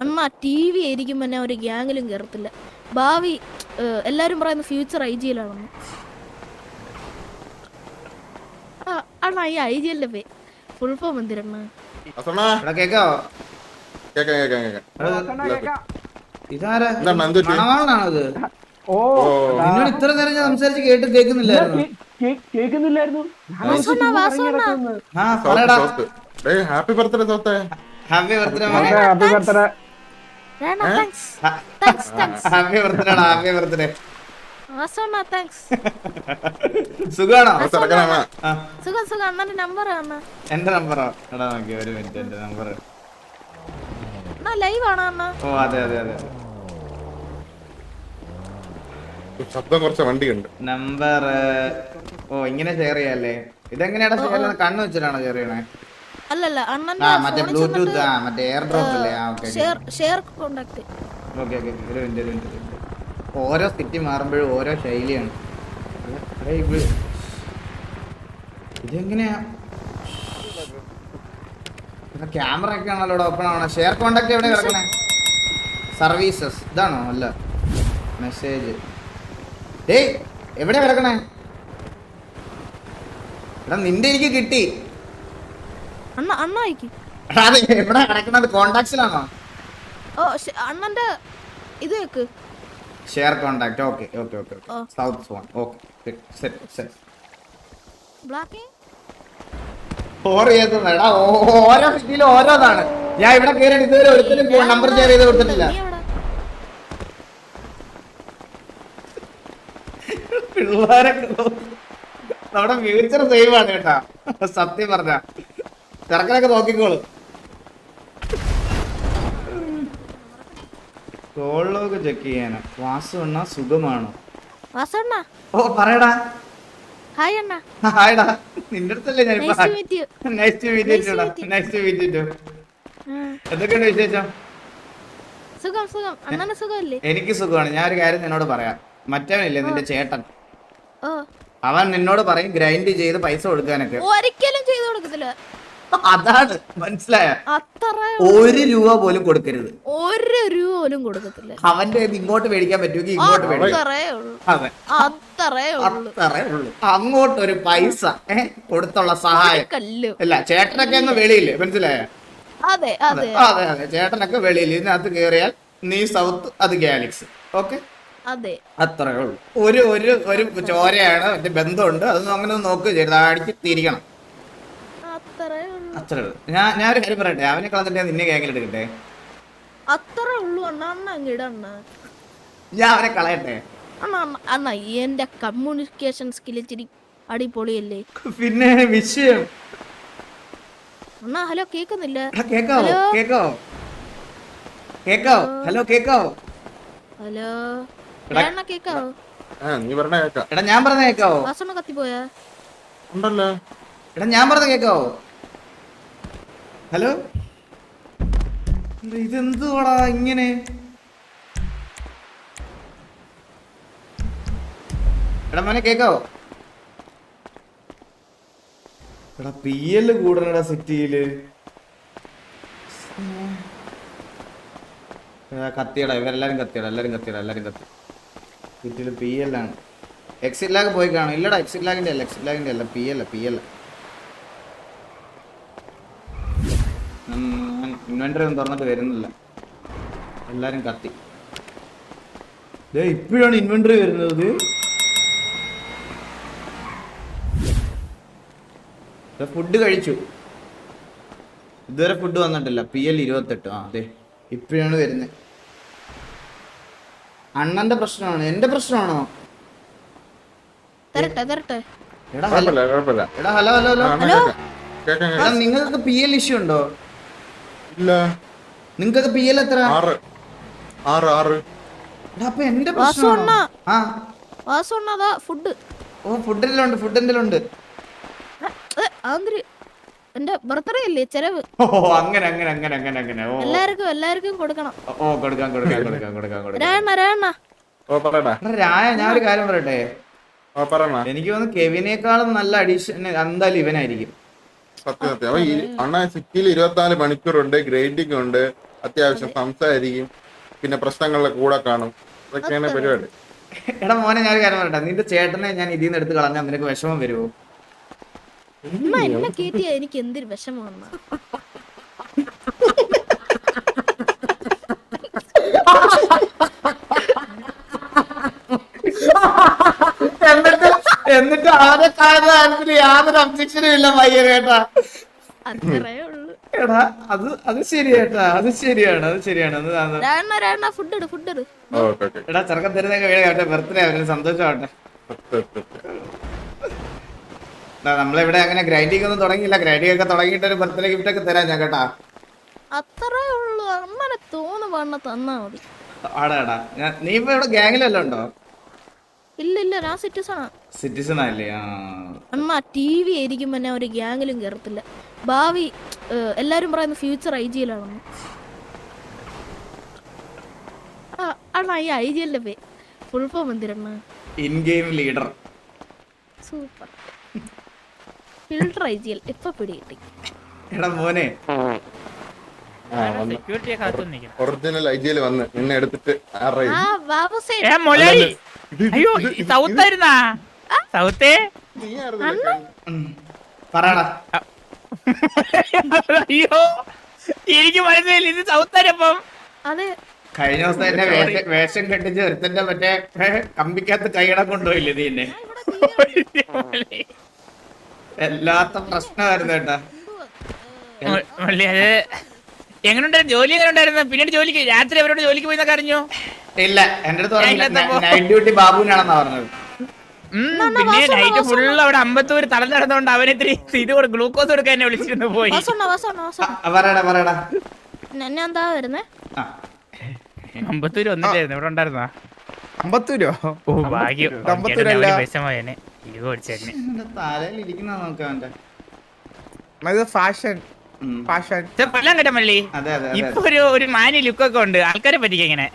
അണ്ണാ TV ആയിരിക്കും പിന്നെ ഒരു ഗ്യാങ്ങിലും കയറത്തില്ല. ഭാവി എല്ലാരും പറയുന്ന ഫ്യൂച്ചർ IGL-ആണെന്ന്. അണ്ണാ ഈ IGL-ന്റെ ഫുൾ ഫോം എന്തിരണ്ണ? കേക്കാവോ? ഇതാരാ? മണവാളനാണത്? നിന്നോട് ഇത്ര നേരം ഞാൻ സംസാരിച്ച് കേട്ട് കേൾക്കുന്നില്ലായിരുന്നു. ഹാപ്പി ബർത്ത്ഡേ സോത്തെ. Happy birthday happy birthday. Happy birthday. Happy birthday. സുഖാണോ? സുഖം. അണ്ണന്റെ നമ്പർ ആണ്. എന്റെ നമ്പറോ? എടാ നോക്കി ഒരു മിനിറ്റ്. എന്റെ നമ്പർ ലൈവ് ആണോ അണ്ണ? ഓ അതെ. ശബ്ദം കുറച്ച് വണ്ടിയുണ്ട്. നമ്പർ ഇങ്ങനെ ഷെയർ ചെയ്യാല്ലേ? ഇതെങ്ങനെയാടാ ഷെയർ ചെയ്യുന്നത്? കണ്ണ് വെച്ചിട്ടാണോ ഷെയർ ചെയ്യണേ? അല്ലല്ല അണ്ണന്റെ മറ്റേ ബ്ലൂടൂത്ത് മറ്റേ എയർ ഡ്രോപ്പ് അല്ലേ? Share contact. ഓക്കെ ഒരു മിനിറ്റ്. ഓരോ സിറ്റി മാറുമ്പോഴും ഓരോ ശൈലിയാണ്. ഇതെങ്ങനെയാ? ക്യാമറ ഒക്കെ ആണല്ലോ ഓപ്പൺ ആവണം. ഷെയർ കോണ്ടാക്ട് എവിടെ കിടക്കണേ? സർവീസസ് ഇതാണോ? അല്ല, മെസ്സേജ്. ഏയ് എവിടെ കിടക്കണേ? എടാ നിന്റെ എനിക്ക് കിട്ടി. അതെ എവിടെ കിടക്കണത്? കോണ്ടാക്ട്സിലാണോ? അണ്ണന്റെ ഇത് വെക്ക്. Share contact. Okay south phone. Okay set. ഓരോ സിറ്റിയിലും ഓരോതാണ്. ഞാൻ ഇവിടെ കയറി ഇതുവരെ ഒരിക്കലും നമ്പർ ഷെയർ ചെയ്ത് കൊടുത്തിട്ടില്ല. പിള്ളേരൊക്കെ നമ്മുടെ ഫ്യൂച്ചർ സേവ് ആണ് കേട്ടാ. സത്യം പറഞ്ഞ ചെറുക്കനൊക്കെ നോക്കിക്കോളൂ. കോളിലൊക്കെ ചെക്ക് ചെയ്യാനാ. വാസു അണ്ണ സുഖമാണോ? ഓ പറയടാ. ഹായ്ടാ. നിന്റെ അടുത്തല്ലേ ഞാൻ എന്തൊക്കെയുണ്ട് വിശേഷം? എനിക്ക് സുഖമാണ്. ഞാൻ ഒരു കാര്യം നിന്നോട് പറയാം. മറ്റവനില്ലേ നിന്റെ ചേട്ടൻ, അവൻ നിന്നോട് പറയും ഗ്രൈൻഡ് ചെയ്ത് പൈസ കൊടുക്കാനൊക്കെ. ഒരിക്കലും ചെയ്തു കൊടുക്കത്തില്ല. അതാണ് മനസ്സിലായ. 1 രൂപ പോലും കൊടുക്കരുത്. 1 രൂപ പോലും കൊടുക്കത്തില്ല. അവന്റെ ഇങ്ങോട്ട് മേടിക്കാൻ പറ്റുമെങ്കിൽ ഇങ്ങോട്ട് മേടിക്കാം. അത്രേ ഉള്ളൂ. അങ്ങോട്ട് ഒരു പൈസ കൊടുത്തുള്ള സഹായം അല്ല. ചേട്ടനൊക്കെ അങ്ങ് വെളിയില്ലേ? മനസ്സിലായ? അതെ. ചേട്ടനൊക്കെ വെളിയിൽ. ഇതിനകത്ത് കേറിയാൽ നീ സൗത്ത്, അത് ഗാലക്സി. ഓക്കെ അത്രേ ഉള്ളൂ. ഒരു ചോരയാണ്, മറ്റേ ബന്ധമുണ്ട്. അതൊന്നും അങ്ങനെ നോക്കുക ചെയ്യരുത്. അടിച്ച് തിരിക്കണം. അത്രേ ഉള്ളൂ. ഞാനൊരു കാര്യം പറയട്ടെ. അവനെ കളഞ്ഞിട്ട് നിന്നെ കേക്കിലെടുക്കട്ടെ. അത്രേ ഉള്ളൂ. ഞാൻ അവനെ കളയട്ടെ? അണ്ണാ എന്റെ കമ്മ്യൂണിക്കേഷൻ സ്കിൽ ഇച്ചിരി അടിപൊളിയല്ലേ? പിന്നെ വിഷയം അണ്ണാ ഹലോ കേക്കുന്നില്ല? കേക്കാവോ? ഹലോ കേക്കാവോ? കേക്കാവോ? നീ പറഞ്ഞ കേക്കാം. എടാ ഞാൻ പറഞ്ഞ കേക്കാവോ? കത്തിപ്പോയാ ഉണ്ടല്ലോ. എടാ ഞാൻ പറഞ്ഞ കേക്കാവോ? ഹലോ. ഇതെന്തുവാടാ ഇങ്ങനെ? എടാ മോനെ കേക്കാവോ? എടാ PL കൂടണടാ സിറ്റിയില്. കത്തിയടാ ഇവരെല്ലാരും കത്തി. സിറ്റിയില് PL ആണ്. എക്സിറ്റ് ലാഗ് പോയി കാണും. ഇല്ലടാ എക്സിറ്റ് ലാഗിന്റെ അല്ല PL. ഇൻവെന്ററി ഒന്നും തുറന്നിട്ട് വരുന്നില്ല. എല്ലാരും കത്തി. ഇപ്പോഴാണ് ഇൻവെന്ററി വരുന്നത്. ഫുഡ് കഴിച്ചു. ഇതുവരെ ഫുഡ് വന്നിട്ടില്ല. PL 28. അതെ ഇപ്പോഴാണ് വരുന്നത്. അണ്ണന്റെ പ്രശ്നമാണ്. എന്റെ പ്രശ്നമാണോ? എടാ ഹലോ. നിങ്ങൾക്ക് PL ഇഷ്യൂ ഉണ്ടോ? ഇല്ല. നിങ്ങൾക്ക് PL എത്ര? 6. അപ്പൊ എന്റെ പ്രശ്നമാണോ? ഫുഡ്. ഓ ഫുഡിന്റെ ഉണ്ട്. എന്റെ ബർത്ത്ഡേ അല്ലേ? ചെലവ്. ഓ അങ്ങനെ. എല്ലാവർക്കും കൊടുക്കണം. ഓ കൊടുക്കാം. രായ ഞാൻ ഒരു കാര്യം പറയട്ടെ. എനിക്ക് തോന്നുന്നു കെവിനേക്കാളും നല്ല അഡീഷൻ എന്തായാലും ഇവനായിരിക്കും. സത്യം. അണ്ണ സിറ്റിയിൽ 24 മണിക്കൂറുണ്ട്, ഗ്രൈൻഡിങ് ഉണ്ട്, അത്യാവശ്യം സംസാരിക്കും, പിന്നെ പ്രശ്നങ്ങളുടെ കൂടെ കാണും. അതൊക്കെയാണ് പരിപാടി. എടാ മോനെ ഞാൻ ഒരു കാര്യം പറയട്ടെ, നിന്റെ ചേട്ടനെ ഞാൻ ഇതിൽ നിന്ന് എടുത്ത് കളഞ്ഞാൽ നിനക്ക് വിഷമം വരുമോ? എന്നെ കേട്ടിയാ എനിക്ക് എന്തൊരു വിഷമം വന്നാ. എന്നിട്ട് അവരെ കാര്യത്തിൽ യാതൊരു ഒബ്ജക്ഷനും ഇല്ല പയ്യ കേട്ടാ. അത്രേ ഉള്ളു. എടാ അത് ശരിയേട്ടാ, അത് ശരിയാണ്. ഫുഡ് എടാ ചെറുക്കൻ തരുന്നൊക്കെ വീട് ബർത്ത്ഡേ അവര് സന്തോഷമാവട്ടെ. നമ്മളിവിടെ അങ്ങനെ ഗ്രൈൻഡിങ് ഒന്നും തുടങ്ങിയില്ല. ഗ്രൈൻഡിങ് ഒക്കെ തുടങ്ങിയിട്ട് ഒരു ബർത്ത്ഡേ ഗിഫ്റ്റ് ഒക്കെ തരാം ഞാൻ കേട്ടാ. അത്രേ ഉള്ളു. അമ്മനെ തോന്നുവാണ തന്നാ മതി. ആടാ നീ ഇപ്പൊ ഇവിടെ ഗ്യാങ്ങിലല്ലോ ഉണ്ടോ? ഇല്ല ഞാൻ സിറ്റിസൺ അല്ലേ? അമ്മ TV ആയിരിക്കുമ്പോ ഞാൻ ഒരു ഗ്യാങ്ങിലും കേറത്തില്ല. ഭാവി എല്ലാരും പറയുന്ന ഫ്യൂച്ചർ IGL-ആണെന്ന്. അണ്ണാ ഈ IGL-ന്റെ ഫുൾ ഫോം എന്തിനാ? In game leader. Super. Filter IGL ഇപ്പൊ പിടികിട്ടി. എടാ മോനെ ഒറിജിനൽ IGL വന്ന് നിന്നെ എടുത്തിട്ട് അയ്യോ സൗത്തായിരുന്നാ? സൗത്തേ പറയടാ. അയ്യോ എനിക്ക് മനസ്സിലായില്ല ഇത് സൗത്താരപ്പം. അതെ കഴിഞ്ഞ ദിവസം എന്നെ വേഷം കെട്ടിച്ച് ഒരുത്തന്റെ മറ്റേ കമ്പിക്കകത്ത് കൈയിട കൊണ്ടുപോയില്ലേ നീ എന്നെ? എല്ലാത്ത പ്രശ്നമായിരുന്നു കേട്ടാ. അത് എങ്ങനെയുണ്ടായിരുന്നു? ജോലി എങ്ങനെ ഉണ്ടായിരുന്നു? പിന്നീട് ജോലിക്ക് രാത്രി അവരോട് ജോലിക്ക് പോയി അറിഞ്ഞോ? ഇല്ല എന്റെ അടുത്ത് നൈറ്റ് ഡ്യൂട്ടി ബാബുവിനാണെന്നാ പറഞ്ഞത്. പിന്നെ നൈറ്റ് ഫുള്ള് അവിടെ അമ്പത്തൂര് തളം നടന്നോണ്ട് അവനെത്തിരി ഇത് ഗ്ലൂക്കോസ് കൊടുക്കാൻ എന്നെ വിളിച്ചിരുന്നു പോയി. പറയടാ ഞാൻ എന്താ വരുന്നേ? അമ്പത്തൂര് വന്നിട്ടായിരുന്നു. ഇവിടെ ഉണ്ടായിരുന്നാ? അമ്പത്തൂരോ? ഓ ഭാഗ്യം. വിഷമോയനെ ഇത് ഓടിച്ചേനെ തലയിലിരിക്കുന്ന നോക്കാവന്റെ ഫാഷൻ കൊല്ലം കേട്ടോ മള്ളി. ഇപ്പൊ ഒരു മാന്യ ലുക്കൊക്കെ ഉണ്ട്. ആൾക്കാരെ പറ്റിക്ക ഇങ്ങനെ